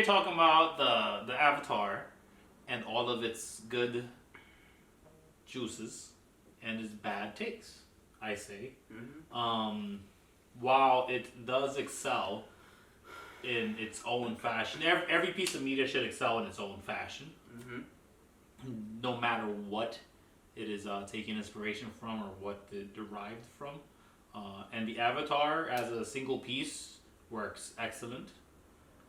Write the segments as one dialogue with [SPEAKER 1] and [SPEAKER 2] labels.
[SPEAKER 1] you're talking about the Avatar and all of its good juices and its bad takes, I say. While it does excel in its own fashion, every piece of media should excel in its own fashion, no matter what it is taking inspiration from or what it derived from. And the Avatar as a single piece works excellent.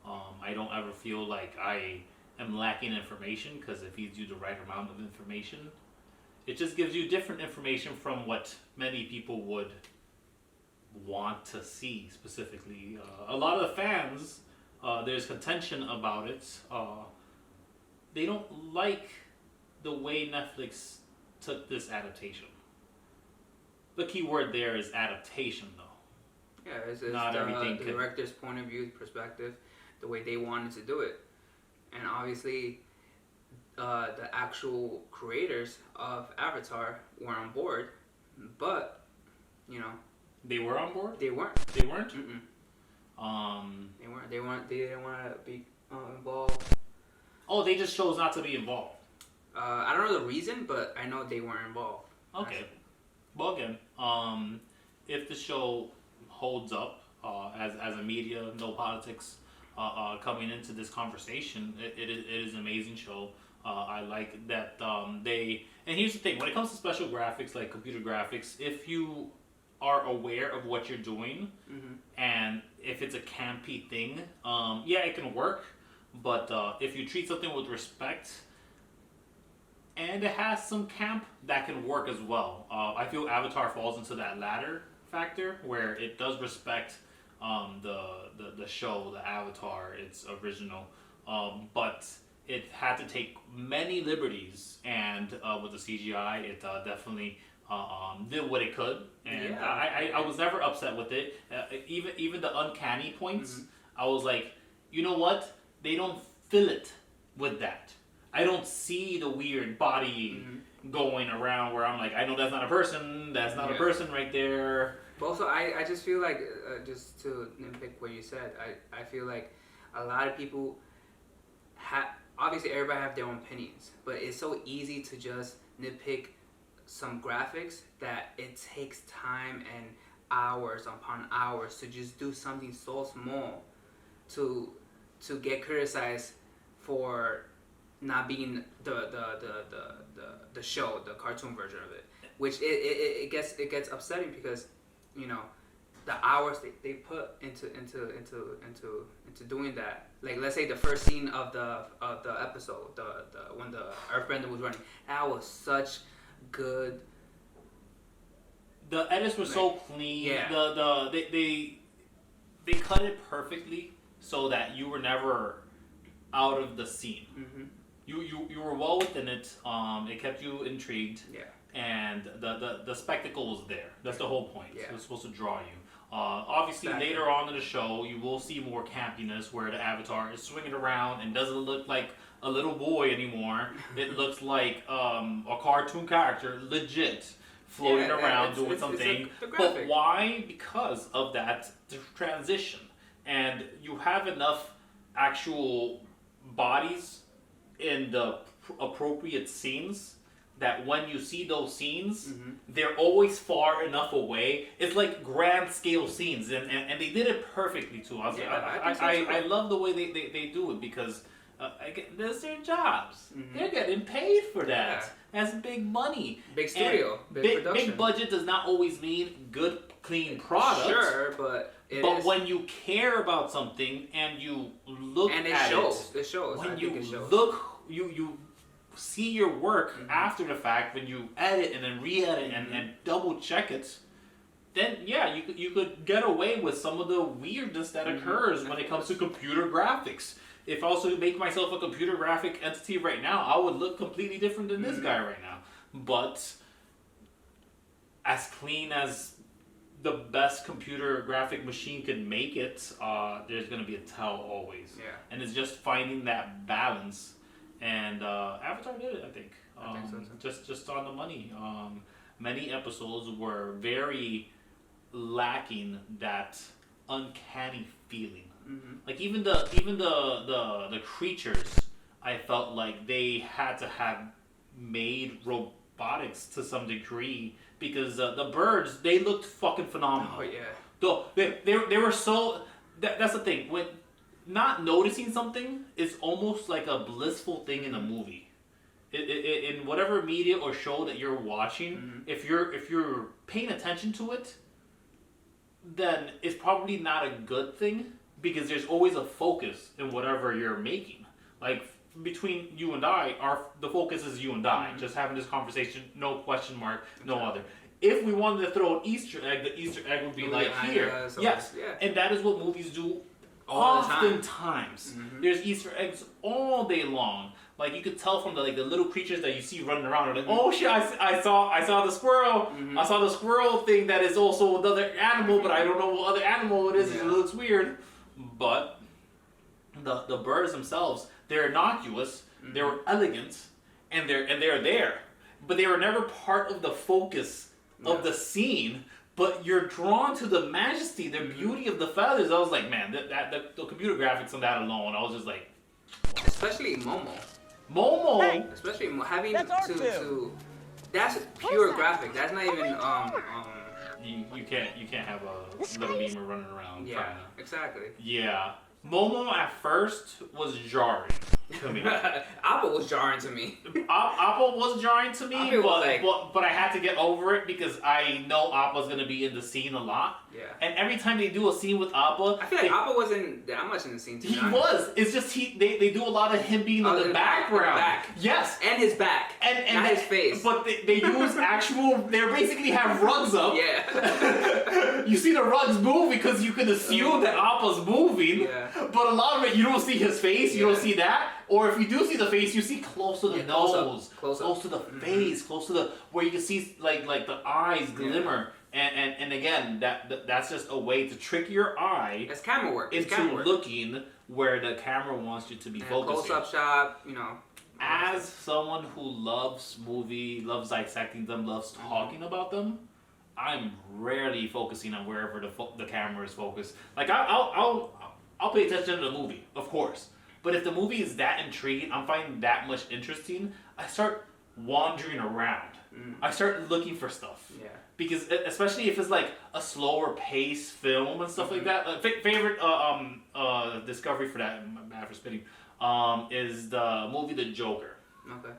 [SPEAKER 1] I don't ever feel like I am lacking information because it feeds you the right amount of information. It just gives you different information from what many people would want to see specifically. A lot of the fans, there's contention about it. They don't like the way Netflix took this adaptation. The key word there is adaptation, though.
[SPEAKER 2] Yeah, it's
[SPEAKER 1] not everything.
[SPEAKER 2] The director's point of view, perspective, the way they wanted to do it, and obviously, the actual creators of Avatar were on board, but
[SPEAKER 1] they were on board.
[SPEAKER 2] They weren't.
[SPEAKER 1] They weren't.
[SPEAKER 2] They weren't. They weren't. They didn't want to be involved.
[SPEAKER 1] Oh, they just chose not to be involved.
[SPEAKER 2] I don't know the reason, but I know they weren't involved.
[SPEAKER 1] Okay. Well, again, if the show holds up as a media, no politics coming into this conversation, it is an amazing show. I like that they... And here's the thing, when it comes to special graphics, like computer graphics, if you are aware of what you're doing, and if it's a campy thing, yeah, it can work, but if you treat something with respect, and it has some camp, that can work as well. I feel Avatar falls into that latter factor, where it does respect the show, the Avatar, its original, but it had to take many liberties, and with the CGI, it definitely did what it could, and yeah. I was never upset with it. Even the uncanny points, I was like, you know what? They don't fill it with that. I don't see the weird body going around where I'm like, I know that's not a person. That's not a person right there.
[SPEAKER 2] But also, I just feel like, just to nitpick what you said, I feel like a lot of people obviously everybody have their own opinions, but it's so easy to just nitpick some graphics that it takes time and hours upon hours to just do something so small to get criticized for not being the show, the cartoon version of it, which it gets upsetting because the hours they put into doing that. Like, let's say the first scene of the episode, the when the Earthbender was running, that was such good.
[SPEAKER 1] The edits were so clean. Yeah. They cut it perfectly so that you were never out of the scene. You were well within it. It kept you intrigued. Yeah. And the spectacle was there. That's the whole point. Yeah. It was supposed to draw you. Obviously, later on in the show, you will see more campiness where the Avatar is swinging around and doesn't look like a little boy anymore. It looks like a cartoon character, legit, floating around doing something. But why? Because of that transition. And you have enough actual bodies in the appropriate scenes that when you see those scenes, they're always far enough away. It's like grand scale scenes, and they did it perfectly too. I love the way they do it because that's their jobs. They're getting paid for that. That's big money.
[SPEAKER 2] Big studio, big production.
[SPEAKER 1] Big budget does not always mean good, clean product.
[SPEAKER 2] Sure, but
[SPEAKER 1] when you care about something and you look at it
[SPEAKER 2] shows.
[SPEAKER 1] When you look, you see your work after the fact, when you edit and then re-edit and double check it, then yeah, you could get away with some of the weirdness that occurs when it comes to computer graphics. If I was to make myself a computer graphic entity right now, I would look completely different than this guy right now. But as clean as the best computer graphic machine can make it, there's going to be a tell always. Yeah. And it's just finding that balance. And Avatar did it, I think.
[SPEAKER 2] I think so too.
[SPEAKER 1] Just on the money. Many episodes were very lacking that uncanny feeling Like even the creatures, I felt like they had to have made robotics to some degree because the birds, they looked fucking phenomenal.
[SPEAKER 2] Oh yeah.
[SPEAKER 1] Though they were so that's the thing, when not noticing something is almost like a blissful thing in a movie. In whatever media or show that you're watching, if you're paying attention to it, then it's probably not a good thing because there's always a focus in whatever you're making. Like between you and I, the focus is you and I, just having this conversation, no question mark, no other. If we wanted to throw an Easter egg, the Easter egg would be like here. Yes, and that is what movies do oftentimes. There's Easter eggs all day long. Like you could tell from the little creatures that you see running around. Like, oh shit! I saw the squirrel. I saw the squirrel thing that is also another animal, but I don't know what other animal it is. It looks weird. But the birds themselves, they're innocuous. They're elegant, and they're there. But they were never part of the focus of the scene. But you're drawn to the majesty, the beauty of the feathers. I was like, man, the computer graphics on that alone, I was just like,
[SPEAKER 2] especially Momo.
[SPEAKER 1] Hey.
[SPEAKER 2] Especially having to that's pure graphic. That's not even
[SPEAKER 1] You can't have a little lemur running around.
[SPEAKER 2] Yeah, exactly.
[SPEAKER 1] Yeah. Momo at first was jarring to me.
[SPEAKER 2] Appa was jarring to me.
[SPEAKER 1] Appa was jarring to me, but I had to get over it because I know Appa's gonna be in the scene a lot.
[SPEAKER 2] Yeah.
[SPEAKER 1] And every time they do a scene with Appa,
[SPEAKER 2] I feel like Appa wasn't that much in the scene.
[SPEAKER 1] He was. It's just they do a lot of him being on the background.
[SPEAKER 2] Back.
[SPEAKER 1] Yes.
[SPEAKER 2] And his back. And not his face.
[SPEAKER 1] But they use actual. They basically have rugs up.
[SPEAKER 2] Yeah.
[SPEAKER 1] You see the rugs move because you can assume that Appa's moving.
[SPEAKER 2] Yeah.
[SPEAKER 1] But a lot of it, you don't see his face. You don't see that. Or if you do see the face, you see close to the nose, close to the face, close to the where you can see like the eyes glimmer. And again, that's just a way to trick your eye.
[SPEAKER 2] It's camera work.
[SPEAKER 1] Looking where the camera wants you to be focusing.
[SPEAKER 2] Close-up shot,
[SPEAKER 1] As someone who loves dissecting them, loves talking about them, I'm rarely focusing on wherever the camera is focused. Like I'll pay attention to the movie, of course. But if the movie is that intriguing, I'm finding that much interesting, I start wandering around. I start looking for stuff. Yeah. Because especially if it's like a slower pace film and stuff like that. Favorite discovery for that, bad for spitting, is the movie The Joker.
[SPEAKER 2] Okay.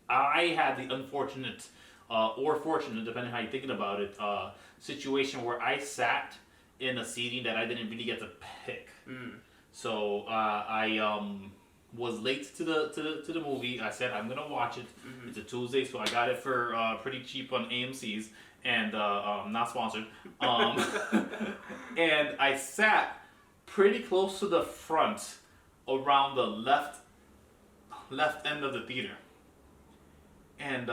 [SPEAKER 1] I had the unfortunate, or fortunate, depending on how you're thinking about it, situation where I sat in a seating that I didn't really get to pick. So I was late to the movie. I said I'm gonna watch it. It's a Tuesday, so I got it for pretty cheap on AMC's, and not sponsored. And I sat pretty close to the front, around the left end of the theater. And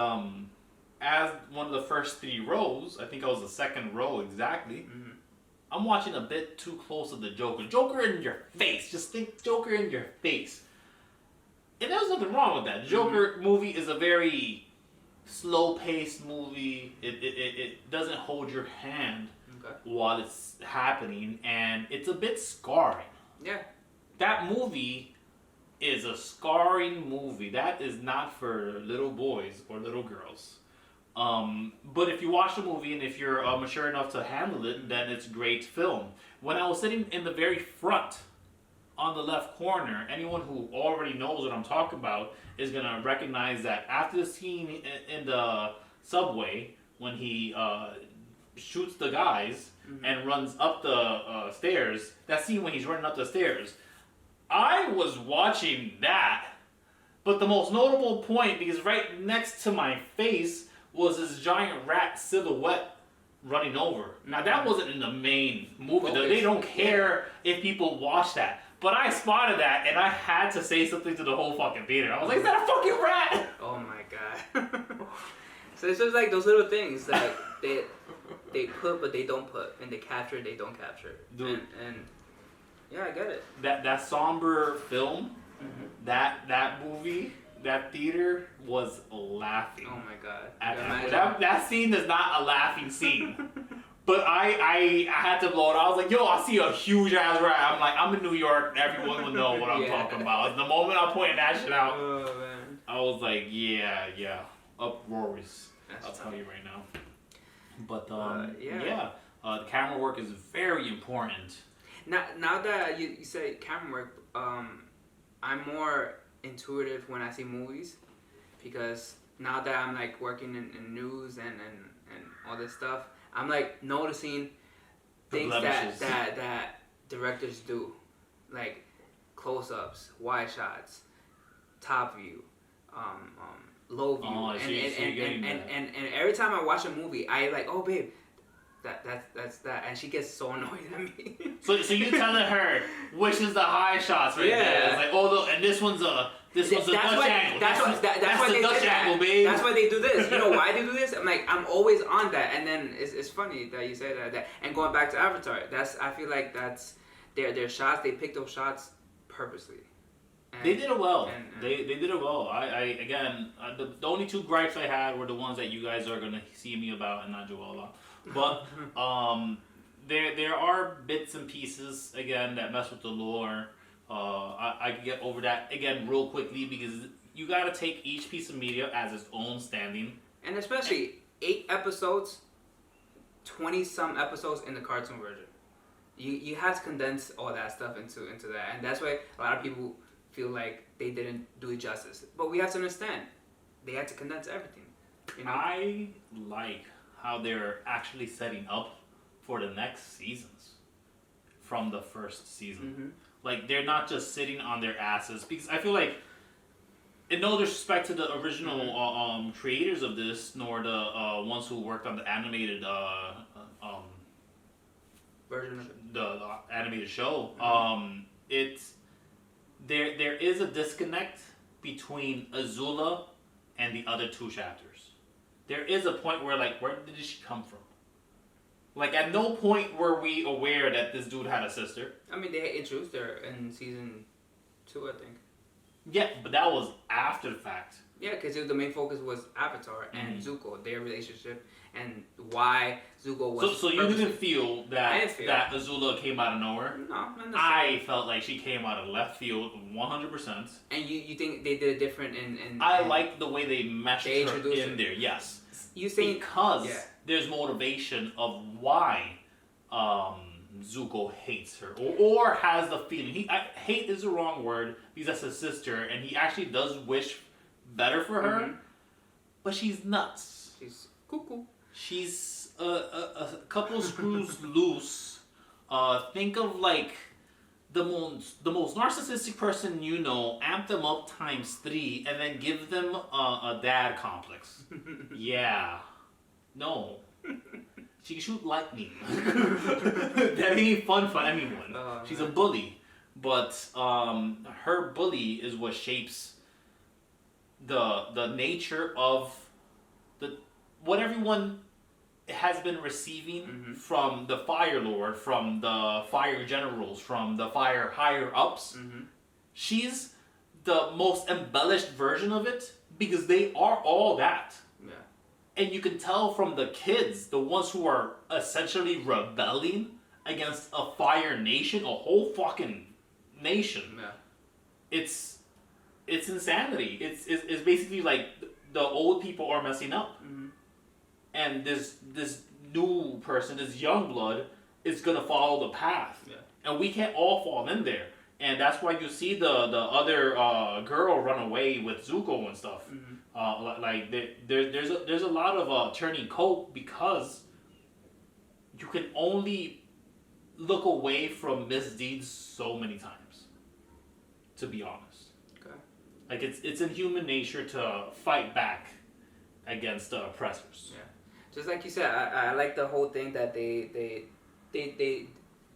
[SPEAKER 1] as one of the first 3 rows, I think I was the second row exactly. I'm watching a bit too close to the Joker. Joker in your face. Just think Joker in your face. And there's nothing wrong with that. Joker movie is a very slow-paced movie. It doesn't hold your hand while it's happening, and it's a bit scarring.
[SPEAKER 2] Yeah.
[SPEAKER 1] That movie is a scarring movie. That is not for little boys or little girls. But if you watch the movie and if you're mature enough to handle it, then it's great film. When I was sitting in the very front, on the left corner, anyone who already knows what I'm talking about is going to recognize that after the scene in the subway, when he shoots the guys and runs up the stairs, that scene when he's running up the stairs, I was watching that, but the most notable point, because right next to my face was this giant rat silhouette running over. Now that wasn't in the main movie. They don't care if people watch that. But I spotted that, and I had to say something to the whole fucking theater. I was like, is that a fucking rat?
[SPEAKER 2] Oh my god. So it's just like those little things that they put but they don't put, and they capture, they don't capture.
[SPEAKER 1] Dude.
[SPEAKER 2] And yeah, I get it.
[SPEAKER 1] That somber film, that movie, that theater was laughing.
[SPEAKER 2] Oh my god.
[SPEAKER 1] That scene is not a laughing scene. But I had to blow it. I was like, yo, I see a huge ass rat. I'm like, I'm in New York. Everyone will know what I'm talking about. The moment I pointed that shit out,
[SPEAKER 2] man.
[SPEAKER 1] I was like, yeah, uproarious. I'll tell you right now. But the camera work is very important.
[SPEAKER 2] Now that you say camera work, I'm more intuitive when I see movies, because now that I'm like working in news and all this stuff, I'm like noticing things that directors do, like close-ups, wide shots, top view, low view, and every time I watch a movie, I like, oh babe, that's that, and she gets so annoyed at me.
[SPEAKER 1] So you're telling her which is the high shots right there? It's like, and this one's a Dutch angle. That's why the Dutch angle, babe.
[SPEAKER 2] That's why they do this. You know why they do this? I'm always on that, and then it's funny that you say that. And going back to Avatar, I feel like that's their shots. They pick those shots purposely. And
[SPEAKER 1] they did it well. They did it well. The only two gripes I had were the ones that you guys are gonna see me about and not Joella. But there are bits and pieces again that mess with the lore. I can get over that again real quickly, because you gotta take each piece of media as its own standing.
[SPEAKER 2] And especially 8 episodes, 20-some episodes in the cartoon version. You have to condense all that stuff into that, and that's why a lot of people feel like they didn't do it justice. But we have to understand, they had to condense everything. You know?
[SPEAKER 1] I like how they're actually setting up for the next seasons from the first season.
[SPEAKER 2] Mm-hmm.
[SPEAKER 1] Like, they're not just sitting on their asses, because I feel like, in no disrespect to the original creators of this, nor the ones who worked on the animated
[SPEAKER 2] version of it,
[SPEAKER 1] the animated show,
[SPEAKER 2] mm-hmm.
[SPEAKER 1] There is a disconnect between Azula and the other 2 chapters. There is a point where, like, where did she come from? Like, at no point were we aware that this dude had a sister.
[SPEAKER 2] I mean, they introduced her in season 2, I think.
[SPEAKER 1] Yeah, but that was after the fact.
[SPEAKER 2] Yeah, because the main focus was Avatar and Zuko, their relationship, and why Zuko was.
[SPEAKER 1] So you didn't feel that Azula came out of nowhere?
[SPEAKER 2] No, not necessarily.
[SPEAKER 1] I felt like she came out of left field 100%.
[SPEAKER 2] And you think they did it different in
[SPEAKER 1] I like the way they meshed her in there, yes.
[SPEAKER 2] You think
[SPEAKER 1] because there's motivation of why Zuko hates her, or has the feeling. Hate is the wrong word, because that's his sister, and he actually does wish better for her,
[SPEAKER 2] mm-hmm.
[SPEAKER 1] but she's nuts.
[SPEAKER 2] She's cuckoo.
[SPEAKER 1] She's a couple screws loose. Think of like the most narcissistic person you know, amp them up times 3, and then give them a dad complex. Yeah. No. She can shoot lightning. That ain't fun for anyone. She's a bully. But her bully is what shapes the nature of what everyone has been receiving mm-hmm. from the Fire Lord, from the Fire Generals, from the Fire higher ups. Mm-hmm. She's the most embellished version of it, because they are all that.
[SPEAKER 2] Yeah.
[SPEAKER 1] And you can tell from the kids, the ones who are essentially rebelling against a Fire nation, a whole fucking nation.
[SPEAKER 2] Yeah.
[SPEAKER 1] It's insanity. It's basically like the old people are messing up. Mm-hmm. And this new person, this young blood, is gonna follow the path, and we can't all fall in there. And that's why you see the other girl run away with Zuko and stuff. Mm-hmm. Like there's a lot of turning coat, because you can only look away from misdeeds so many times. To be honest, like it's in human nature to fight back against the oppressors.
[SPEAKER 2] Yeah. Just like you said, I like the whole thing that they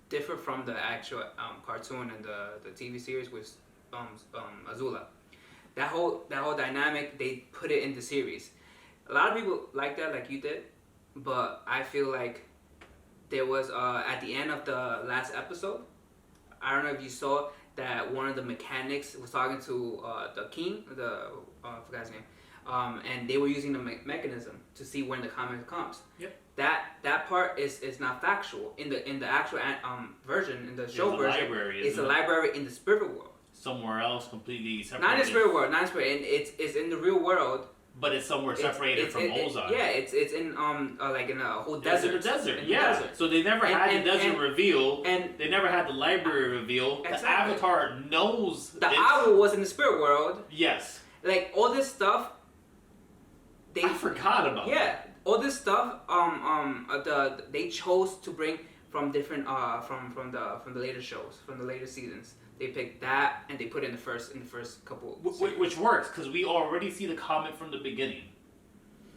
[SPEAKER 2] differ from the actual cartoon and the TV series with Azula. That whole dynamic, they put it in the series. A lot of people like that, like you did, but I feel like there was at the end of the last episode, I don't know if you saw that one of the mechanics was talking to the king, I forgot his name. and they were using the mechanism to see when the comet comes.
[SPEAKER 1] Yep.
[SPEAKER 2] That part is not factual in the actual version, in the show version. It's a library in the spirit world.
[SPEAKER 1] Somewhere else, completely separated.
[SPEAKER 2] Not in the spirit world, not in spirit. And it's in the real world.
[SPEAKER 1] But it's somewhere separated from Ozai.
[SPEAKER 2] Yeah, it's in like in a whole desert.
[SPEAKER 1] It's in the desert.
[SPEAKER 2] In
[SPEAKER 1] Yeah.
[SPEAKER 2] the desert.
[SPEAKER 1] So they never had the desert reveal.
[SPEAKER 2] And
[SPEAKER 1] they never had the library reveal.
[SPEAKER 2] Exactly.
[SPEAKER 1] The Avatar knows
[SPEAKER 2] the owl was in the spirit world.
[SPEAKER 1] Yes.
[SPEAKER 2] Like all this stuff.
[SPEAKER 1] I forgot about.
[SPEAKER 2] Yeah, all this stuff. They chose to bring from different from the later shows, from the later seasons. They picked that and they put it in the first couple.
[SPEAKER 1] Which works because we already see the comet from the beginning.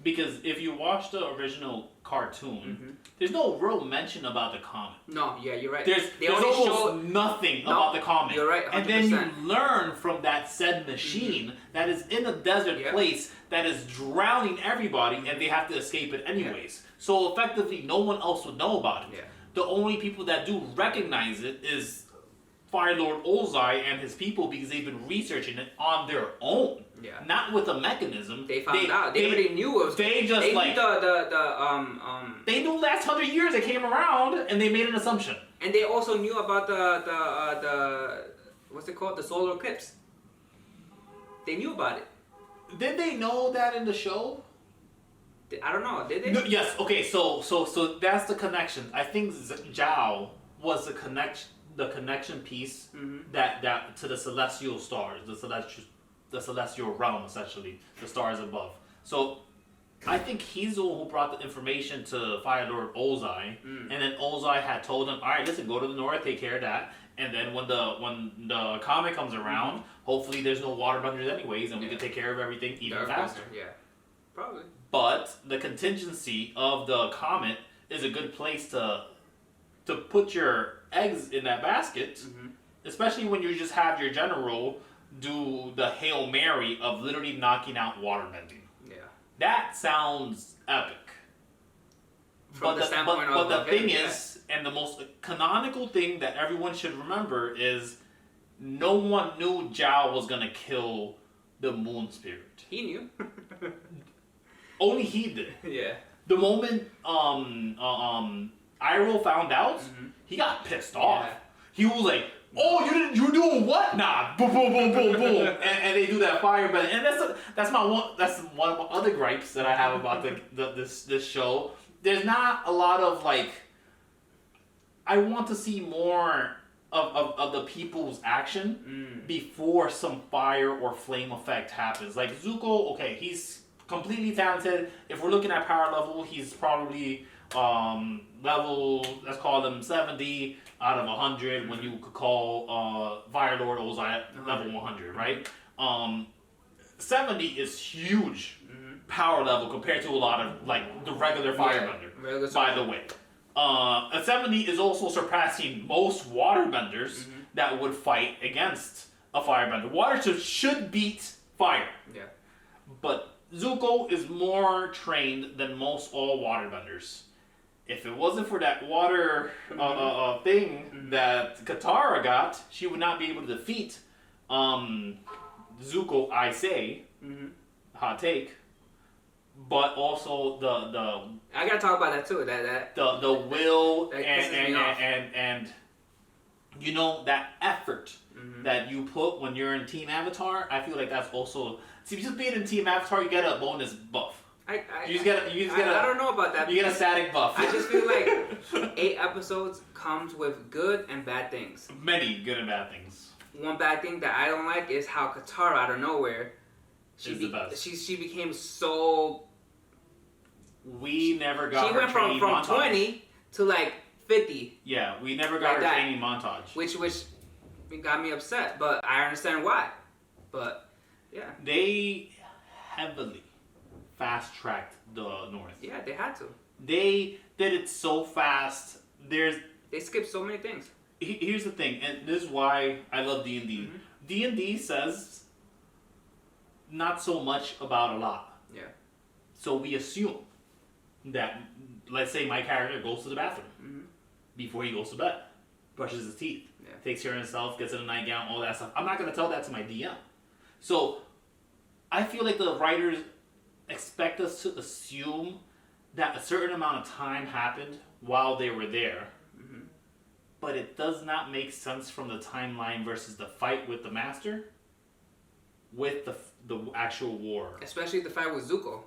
[SPEAKER 1] Because if you watch the original cartoon, there's no real mention about the comet.
[SPEAKER 2] No, yeah, you're right.
[SPEAKER 1] There's almost nothing about the comet.
[SPEAKER 2] You're right, 100%.
[SPEAKER 1] And then you learn from that said machine that is in a desert place that is drowning everybody, and they have to escape it anyways. Yeah. So effectively, no one else would know about it.
[SPEAKER 2] Yeah.
[SPEAKER 1] The only people that do recognize it is Fire Lord Ozai and his people because they've been researching it on their own.
[SPEAKER 2] Yeah.
[SPEAKER 1] Not with a mechanism.
[SPEAKER 2] They found out. They already knew it was.
[SPEAKER 1] They just
[SPEAKER 2] they
[SPEAKER 1] like
[SPEAKER 2] knew
[SPEAKER 1] They knew last 100 years it came around and they made an assumption.
[SPEAKER 2] And they also knew about the what's it called? The solar eclipse. They knew about it.
[SPEAKER 1] Did they know that in the show?
[SPEAKER 2] I don't know. Did they?
[SPEAKER 1] No, yes. Okay. So that's the connection. I think Zhao was the connection piece that to the celestial stars, the celestial realm, essentially, the stars above. So I think he's the one who brought the information to Fire Lord Ozai, and then Ozai had told him, all right, listen, go to the north, take care of that, and then when the comet comes around, hopefully there's no waterbenders anyways, and we can take care of everything even faster.
[SPEAKER 2] Yeah, probably.
[SPEAKER 1] But the contingency of the comet is a good place to put your eggs in that basket, especially when you just have your general do the Hail Mary of literally knocking out waterbending. Yeah. That sounds epic.
[SPEAKER 2] From the standpoint
[SPEAKER 1] but the thing is, and the most canonical thing that everyone should remember is no one knew Zhao was going to kill the moon spirit.
[SPEAKER 2] He knew.
[SPEAKER 1] Only he did.
[SPEAKER 2] Yeah.
[SPEAKER 1] The moment Iroh found out, he got pissed off. Yeah. He was like, "Oh, you're doing what? Nah, boom, boom, boom, boom, boom," and they do that firebend. And that's one of my other gripes that I have about this show. There's not a lot of like. I want to see more of the people's action before some fire or flame effect happens. Like Zuko, okay, he's completely talented. If we're looking at power level, he's probably level, let's call them 70 out of 100 when you could call Fire Lord Ozai level 100, right? 70 is huge power level compared to a lot of like the regular firebender, by the way. A 70 is also surpassing most waterbenders that would fight against a firebender. Water should beat fire. Yeah. But Zuko is more trained than most all waterbenders. If it wasn't for that water thing that Katara got, she would not be able to defeat Zuko, I say. Hot take. But also the
[SPEAKER 2] I gotta talk about that too.
[SPEAKER 1] The will and you know that effort that you put when you're in Team Avatar. I feel like that's also just being in Team Avatar, you get a bonus buff. I
[SPEAKER 2] don't know about that.
[SPEAKER 1] You get a static buff.
[SPEAKER 2] I just feel like 8 episodes comes with good and bad things.
[SPEAKER 1] Many good and bad things.
[SPEAKER 2] One bad thing that I don't like is how Katara out of nowhere,
[SPEAKER 1] she
[SPEAKER 2] became so.
[SPEAKER 1] We never got.
[SPEAKER 2] She went from 20 to like 50.
[SPEAKER 1] Yeah, we never got her training montage.
[SPEAKER 2] Which got me upset, but I understand why. But yeah.
[SPEAKER 1] They heavily fast-tracked the North.
[SPEAKER 2] Yeah, they had to.
[SPEAKER 1] They did it so fast. They
[SPEAKER 2] skipped so many things.
[SPEAKER 1] Here's the thing, and this is why I love D&D. D&D says not so much about a lot. Yeah. So we assume that, let's say my character goes to the bathroom before he goes to bed, brushes his teeth, takes care of himself, gets in a nightgown, all that stuff. I'm not going to tell that to my DM. So I feel like the writers expect us to assume that a certain amount of time happened while they were there, but it does not make sense from the timeline versus the fight with the master, with the actual war.
[SPEAKER 2] Especially the fight with Zuko.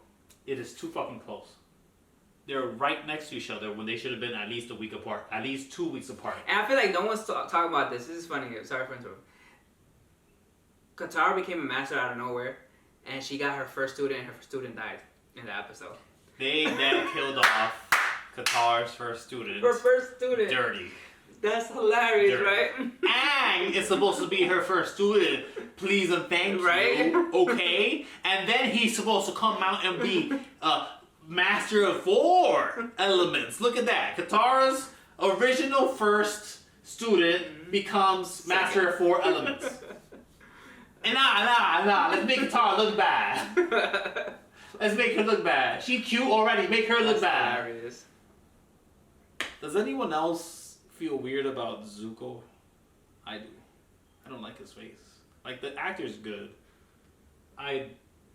[SPEAKER 1] It is too fucking close. They're right next to each other when they should have been at least a week apart, at least 2 weeks apart.
[SPEAKER 2] And I feel like no one's talking about this. This is funny. Sorry for interrupting. Katara became a master out of nowhere, and she got her first student, and her student died in the episode.
[SPEAKER 1] They then killed off Katara's first student.
[SPEAKER 2] Her first student.
[SPEAKER 1] Dirty.
[SPEAKER 2] That's hilarious,
[SPEAKER 1] Dirty.
[SPEAKER 2] right?
[SPEAKER 1] Aang is supposed to be her first student. Please and thank you. Okay? And then he's supposed to come out and be master of 4 elements. Look at that. Katara's original first student becomes master of 4 elements. And nah. Let's make Katara look bad. Let's make her look bad. She cute already. Make her look bad.
[SPEAKER 2] Hilarious.
[SPEAKER 1] Does anyone else feel weird about Zuko? I do. I don't like his face. Like, the actor's good. I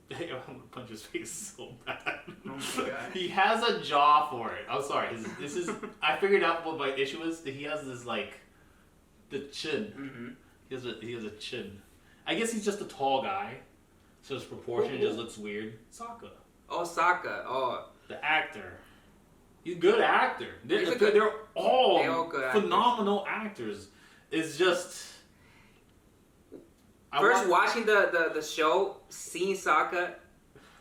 [SPEAKER 1] want to punch his face so bad.
[SPEAKER 2] Oh my God.
[SPEAKER 1] He has a jaw for it. I'm sorry. This is. I figured out what my issue is. He has this, like, the chin.
[SPEAKER 2] Mm-hmm.
[SPEAKER 1] He has a chin. I guess he's just a tall guy, so his proportion just looks weird. Sokka.
[SPEAKER 2] Oh, Sokka. Oh.
[SPEAKER 1] The actor. He's a good actor. They're all
[SPEAKER 2] good
[SPEAKER 1] phenomenal actors. It's just...
[SPEAKER 2] Watching the show, seeing Sokka...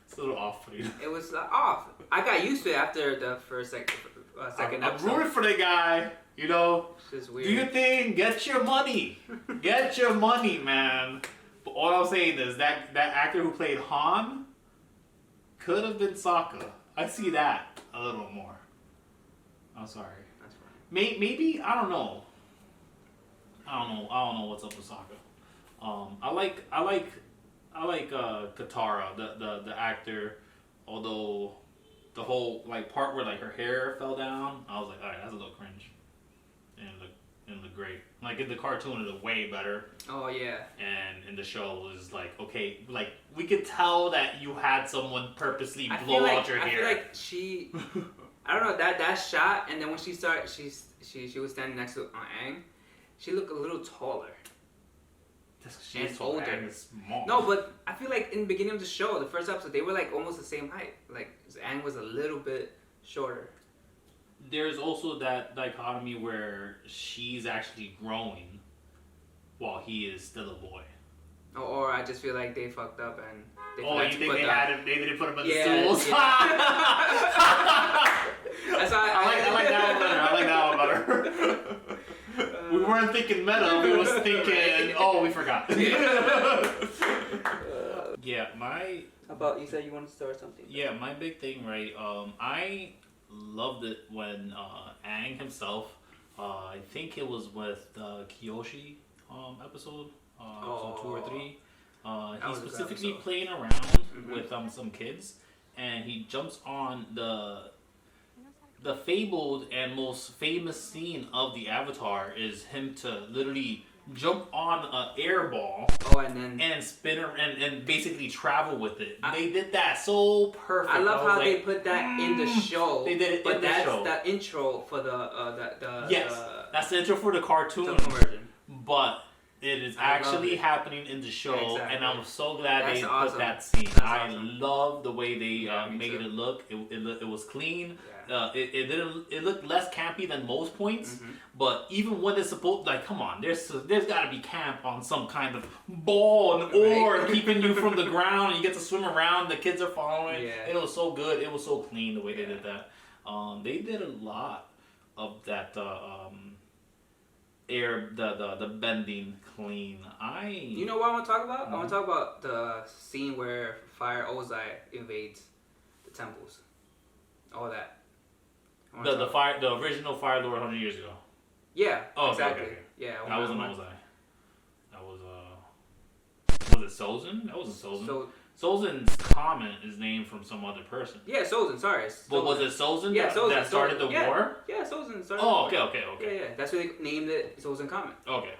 [SPEAKER 1] It's a little off for you.
[SPEAKER 2] It was off. I got used to it after the second
[SPEAKER 1] I'm
[SPEAKER 2] episode.
[SPEAKER 1] rooting for the guy, you know.
[SPEAKER 2] It's just weird.
[SPEAKER 1] Do your thing. Get your money. Get your money, man. But all I'm saying is that actor who played Han could have been Sokka. I see that a little more. I'm sorry.
[SPEAKER 2] That's fine.
[SPEAKER 1] Maybe I don't know. I don't know what's up with Sokka. I like Katara, the actor. Although the whole like part where like her hair fell down, I was like, alright, that's a little cringe. And it looked great. Like in the cartoon, it looked way better.
[SPEAKER 2] Oh yeah.
[SPEAKER 1] And in the show, it was like, okay, like we could tell that you had someone purposely blow out your hair.
[SPEAKER 2] I feel like she, I don't know, that shot, and then when she started, she was standing next to Aang, she looked a little taller.
[SPEAKER 1] She's older. And small.
[SPEAKER 2] No, but I feel like in the beginning of the show, the first episode, they were like almost the same height. Like Aang was a little bit shorter.
[SPEAKER 1] There's also that dichotomy where she's actually growing while he is still a boy.
[SPEAKER 2] Or I just feel like they fucked up and they
[SPEAKER 1] you think they didn't put him in the stools?
[SPEAKER 2] Yeah. That's why
[SPEAKER 1] I like that one better. I like that one better. We weren't thinking meta. We was thinking, we forgot. Yeah, my...
[SPEAKER 2] How about, you said you wanted to start something?
[SPEAKER 1] Yeah, my big thing, right, I loved it when Aang himself, I think it was with the Kyoshi episode, episode 2 or 3. He's specifically playing around with some kids, and he jumps on the fabled and most famous scene of the Avatar is him to literally jump on an air ball and spin and basically travel with it. They did that so perfect.
[SPEAKER 2] I love how they put that in the show.
[SPEAKER 1] They did it in the show.
[SPEAKER 2] That's the intro for the
[SPEAKER 1] yes, that's the intro for the cartoon
[SPEAKER 2] version.
[SPEAKER 1] But it is actually happening in the show, and I'm so glad they put that scene. I love the way they made it look. It was clean. Yeah. It looked less campy than most points, but even when it's supposed, like, come on, there's got to be camp on some kind of ball and oar keeping you from the ground, and you get to swim around. The kids are following. Yeah. It was so good. It was so clean the way they did that. They did a lot of that. The bending clean.
[SPEAKER 2] You know what I want to talk about? I want to talk about the scene where Fire Ozai invades the temples. All that.
[SPEAKER 1] The original Fire Lord 100 years ago.
[SPEAKER 2] Yeah.
[SPEAKER 1] Oh,
[SPEAKER 2] exactly.
[SPEAKER 1] Okay.
[SPEAKER 2] Yeah.
[SPEAKER 1] That wasn't Ozai. That was was it Sozin? That wasn't Sozin. Sozin's comment is named from some other person.
[SPEAKER 2] Yeah, Sozin, sorry.
[SPEAKER 1] But was it Sozin that started the war?
[SPEAKER 2] Yeah, Sozin started
[SPEAKER 1] the war. Okay.
[SPEAKER 2] Yeah. That's what they named it, Sozin comment.
[SPEAKER 1] Okay.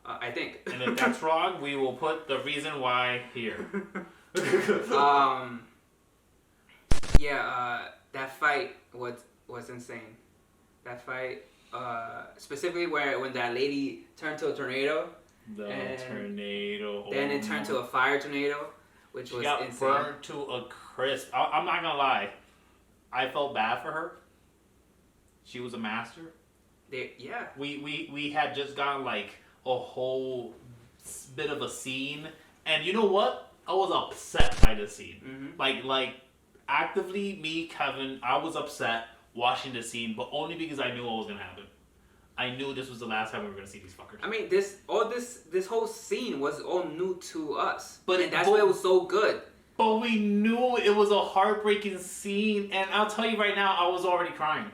[SPEAKER 2] I think.
[SPEAKER 1] And if that's wrong, we will put the reason why here.
[SPEAKER 2] Yeah, that fight was insane. That fight, specifically when that lady turned to a tornado.
[SPEAKER 1] The
[SPEAKER 2] And
[SPEAKER 1] tornado.
[SPEAKER 2] Then it turned to a fire tornado, which was
[SPEAKER 1] got
[SPEAKER 2] insane.
[SPEAKER 1] burned to a crisp. I'm not gonna lie, I felt bad for her. She was a master.
[SPEAKER 2] Yeah.
[SPEAKER 1] We had just gotten like a whole bit of a scene, and you know what? I was upset by the scene.
[SPEAKER 2] Mm-hmm.
[SPEAKER 1] Like actively, me, Kevin, I was upset watching the scene, but only because I knew what was gonna happen. I knew this was the last time we were gonna see these fuckers.
[SPEAKER 2] I mean, this whole scene was all new to us,
[SPEAKER 1] but
[SPEAKER 2] that's why it was so good.
[SPEAKER 1] But we knew it was a heartbreaking scene, and I'll tell you right now, I was already crying.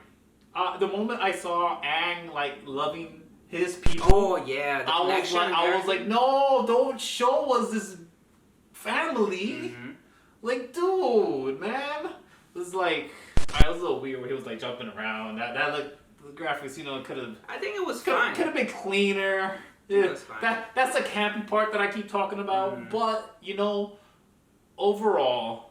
[SPEAKER 1] The moment I saw Aang like loving his people,
[SPEAKER 2] oh yeah,
[SPEAKER 1] I was like, no, don't show us this family.
[SPEAKER 2] Mm-hmm.
[SPEAKER 1] Like, dude, man, it was like, it was a little weird where he was like jumping around. That looked. The graphics, could have.
[SPEAKER 2] I think it was fine.
[SPEAKER 1] Could have been cleaner.
[SPEAKER 2] It was fine.
[SPEAKER 1] That's the campy part that I keep talking about. But overall,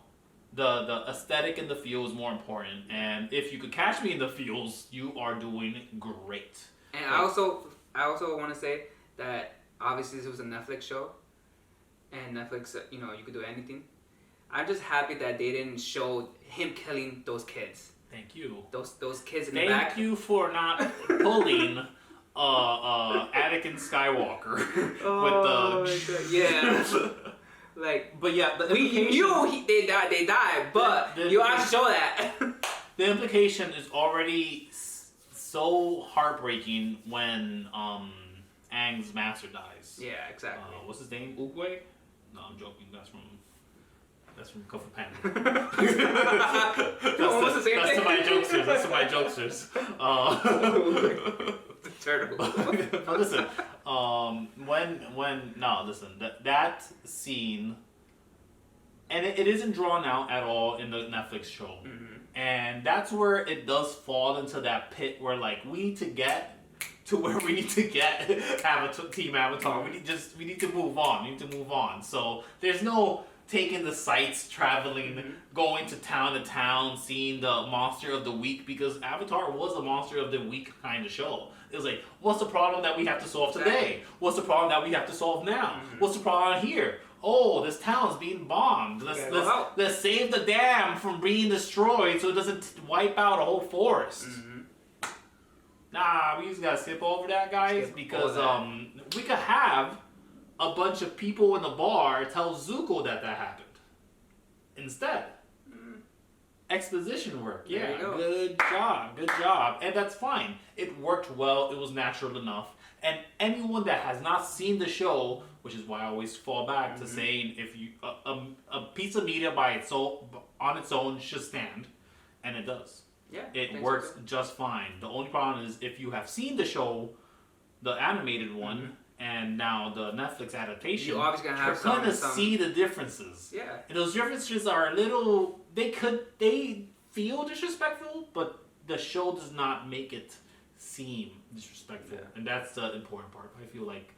[SPEAKER 1] the aesthetic and the feel is more important. And if you could catch me in the feels, you are doing great.
[SPEAKER 2] And I also want to say that obviously this was a Netflix show, and Netflix, you could do anything. I'm just happy that they didn't show him killing those kids.
[SPEAKER 1] Thank you.
[SPEAKER 2] Those kids in the back.
[SPEAKER 1] Thank you for not pulling Anakin Skywalker with the
[SPEAKER 2] yeah. Like,
[SPEAKER 1] but yeah,
[SPEAKER 2] we knew they died, but you have to show that.
[SPEAKER 1] The implication is already so heartbreaking when Aang's master dies.
[SPEAKER 2] Yeah, exactly.
[SPEAKER 1] What's his name? Oogway? No, I'm joking. That's from Kung Fu Panda.
[SPEAKER 2] Almost the same
[SPEAKER 1] that's
[SPEAKER 2] thing.
[SPEAKER 1] to my jokesters. That's to my jokesters.
[SPEAKER 2] The turtle.
[SPEAKER 1] But listen, that scene, and it isn't drawn out at all in the Netflix show, and that's where it does fall into that pit where like we need to get to where we need to get Team Avatar. We need to move on. We need to move on. So there's no taking the sights, traveling, going to town, seeing the monster of the week, because Avatar was a monster of the week kind of show. It was like, what's the problem that we have to solve today? What's the problem that we have to solve now? What's the problem here? Oh, this town's being bombed. Let's save the dam from being destroyed so it doesn't wipe out a whole forest. Nah, we just gotta skip over that, guys, because we could have a bunch of people in the bar tell Zuko that happened. Instead. Exposition work. Yeah, good job. And that's fine. It worked well. It was natural enough. And anyone that has not seen the show, which is why I always fall back to saying if you a piece of media on its own should stand, and it does.
[SPEAKER 2] Yeah,
[SPEAKER 1] it works just fine. The only problem is if you have seen the show, the animated one, and now the Netflix adaptation,
[SPEAKER 2] you're obviously gonna have
[SPEAKER 1] you're gonna see the differences.
[SPEAKER 2] Yeah,
[SPEAKER 1] and those differences are a little. They feel disrespectful, but the show does not make it seem disrespectful, and that's the important part. I feel like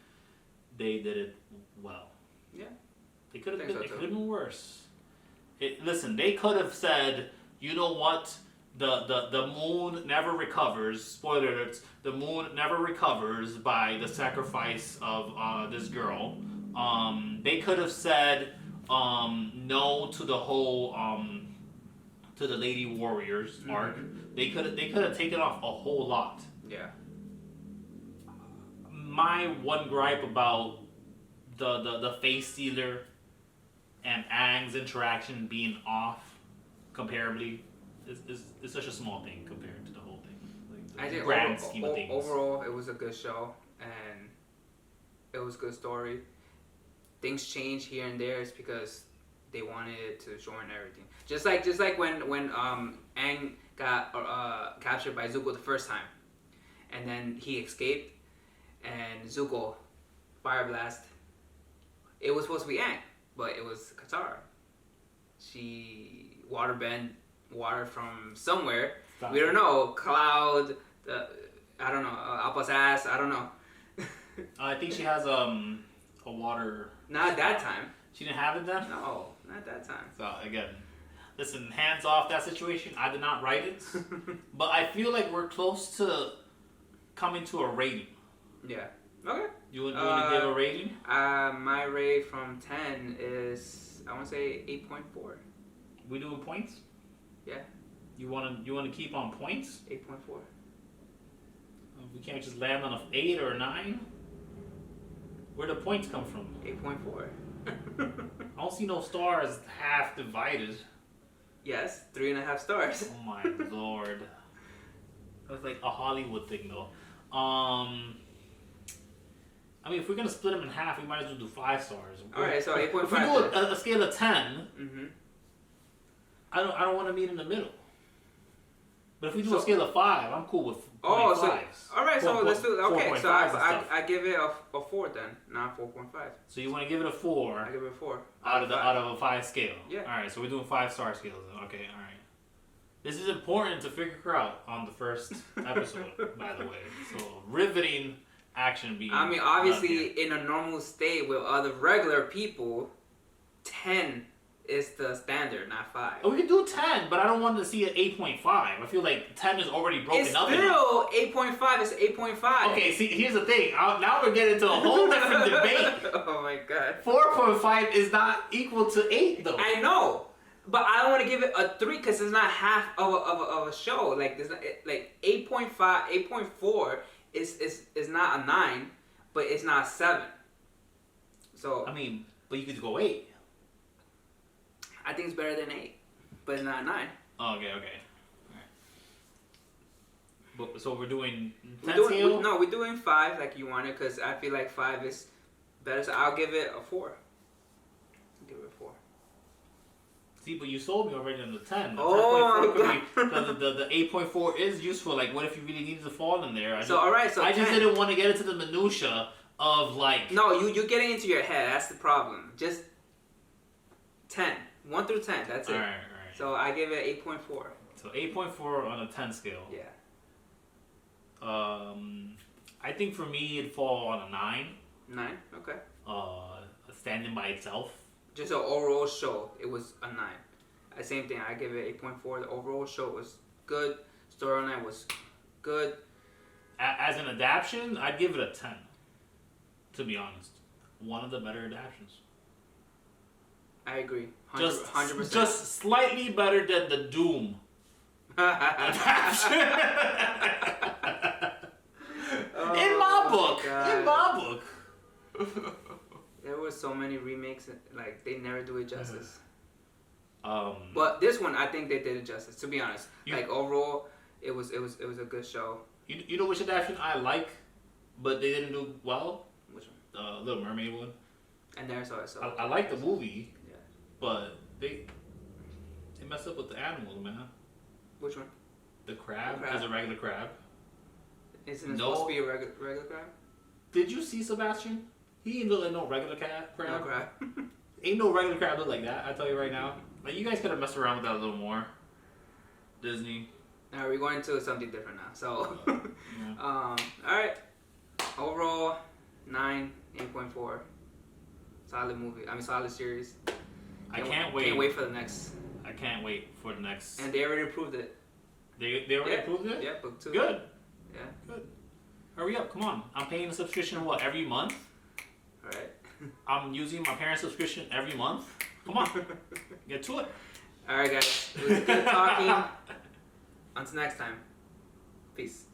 [SPEAKER 1] they did it well.
[SPEAKER 2] Yeah,
[SPEAKER 1] they could have been worse. Listen, they could have said, you know what? The moon never recovers. Spoiler alerts. The moon never recovers by the sacrifice of this girl. They could have said no to the whole to the Lady Warriors arc. They could have taken off a whole lot.
[SPEAKER 2] Yeah.
[SPEAKER 1] My one gripe about the face stealer and Aang's interaction being off comparably. It's such a small thing compared to the whole thing. Like the grand scheme of things.
[SPEAKER 2] Overall, it was a good show, and it was a good story. Things change here and there. It's because they wanted it to shorten everything. Just like when Aang got captured by Zuko the first time, and then he escaped, and Zuko fire blast. It was supposed to be Aang, but it was Katara. She water from somewhere.
[SPEAKER 1] Stop.
[SPEAKER 2] We don't know. Cloud. I don't know. Appa's ass. I don't know.
[SPEAKER 1] I think she has a water.
[SPEAKER 2] Not that time.
[SPEAKER 1] She didn't have it then?
[SPEAKER 2] No, not that time.
[SPEAKER 1] So again, listen, hands off that situation. I did not write it, but I feel like we're close to coming to a rating.
[SPEAKER 2] Yeah. Okay.
[SPEAKER 1] You want to give a rating?
[SPEAKER 2] My rate from 10 is, I want to say 8.4.
[SPEAKER 1] We doing points?
[SPEAKER 2] Yeah.
[SPEAKER 1] You want to keep on points?
[SPEAKER 2] 8.4.
[SPEAKER 1] We can't just land on a 8 or a 9. Where do points come from?
[SPEAKER 2] 8.4.
[SPEAKER 1] I don't see no stars half divided.
[SPEAKER 2] Yes, 3.5 stars.
[SPEAKER 1] Oh my lord. That's like a Hollywood thing though. I mean, if we're gonna split them in half, we might as well do 5 stars.
[SPEAKER 2] Alright, so 8.5.
[SPEAKER 1] If we do a scale of 10,
[SPEAKER 2] Mm-hmm.
[SPEAKER 1] I don't want to meet in the middle. But if we do a scale of 5, I'm cool with 5s.
[SPEAKER 2] Alright, so let's do, okay, so I give it a 4 then, not 4.5.
[SPEAKER 1] So you want to give it a 4?
[SPEAKER 2] I give it a 4.
[SPEAKER 1] Out of a 5 scale.
[SPEAKER 2] Yeah.
[SPEAKER 1] Alright, so we're doing 5-star scales. Okay, alright. This is important to figure out on the first episode, by the way. So riveting action being.
[SPEAKER 2] I mean, obviously, in a normal state with other regular people, 10 is the standard, not 5.
[SPEAKER 1] Oh, we can do 10, but I don't want to see an 8.5. I feel like 10 is already broken up.
[SPEAKER 2] It's still 8.5. It's 8.5.
[SPEAKER 1] Okay, see, here's the thing. Now we're getting into a whole different debate.
[SPEAKER 2] Oh my god.
[SPEAKER 1] 4.5 is not equal to 8, though.
[SPEAKER 2] I know. But I don't want to give it a 3 because it's not half of a show. Like, there's not, like 8.5, 8.4 is not a 9, but it's not a 7. So
[SPEAKER 1] I mean, but you could go 8.
[SPEAKER 2] I think it's better than 8, but it's not a 9.
[SPEAKER 1] Oh, okay. All right. But, so we're doing 10 scale?
[SPEAKER 2] No, we're doing 5 like you wanted because I feel like 5 is better. So I'll give it a 4. I'll give it a 4.
[SPEAKER 1] See, but you sold me already on the 10. The
[SPEAKER 2] Oh
[SPEAKER 1] 10.4 could be, the 8.4 is useful. Like, what if you really needed to fall in there? I just
[SPEAKER 2] 10.
[SPEAKER 1] didn't want to get into the minutia of like.
[SPEAKER 2] No, you're getting into your head. That's the problem. Just 10, 1 through 10. That's it.
[SPEAKER 1] All right.
[SPEAKER 2] So I give it 8.4.
[SPEAKER 1] So 8.4 on a 10 scale.
[SPEAKER 2] Yeah.
[SPEAKER 1] I think for me it'd fall on a 9.
[SPEAKER 2] 9. Okay.
[SPEAKER 1] Standing by itself.
[SPEAKER 2] Just an overall show, it was a 9. Same thing. I give it 8.4. The overall show was good. Storyline was good.
[SPEAKER 1] As an adaptation, I'd give it a 10. To be honest, one of the better adaptations.
[SPEAKER 2] I agree. 100%.
[SPEAKER 1] Just slightly better than the Doom adaptation. In my book.
[SPEAKER 2] There were so many remakes, like they never do it justice.
[SPEAKER 1] Mm-hmm.
[SPEAKER 2] But this one, I think they did it justice. To be honest, like overall, it was a good show.
[SPEAKER 1] You know which adaptation I like, but they didn't do well?
[SPEAKER 2] Which one?
[SPEAKER 1] Little Mermaid one.
[SPEAKER 2] I never saw it. So
[SPEAKER 1] I like the movie.
[SPEAKER 2] Yeah.
[SPEAKER 1] But they messed up with the animals, man.
[SPEAKER 2] Which one?
[SPEAKER 1] The crab is a regular crab.
[SPEAKER 2] Isn't it supposed to be a regular crab?
[SPEAKER 1] Did you see Sebastian? He ain't look like no regular crab.
[SPEAKER 2] No crab.
[SPEAKER 1] Ain't no regular crab look like that. I tell you right now. Like you guys could have messed around with that a little more. Disney.
[SPEAKER 2] Alright, we're going to something different now. So,
[SPEAKER 1] yeah.
[SPEAKER 2] alright. Overall, 9, 8.4. Solid movie. Solid series.
[SPEAKER 1] I can't wait.
[SPEAKER 2] Can't wait for the next.
[SPEAKER 1] I can't wait for the next.
[SPEAKER 2] And they already approved it.
[SPEAKER 1] They already approved it?
[SPEAKER 2] Yeah, book 2.
[SPEAKER 1] Good.
[SPEAKER 2] Yeah.
[SPEAKER 1] Good. Hurry up, come on. I'm paying a subscription, every month?
[SPEAKER 2] Alright.
[SPEAKER 1] I'm using my parents' subscription every month. Come on. Get to it.
[SPEAKER 2] Alright, guys. It was good talking. Until next time. Peace.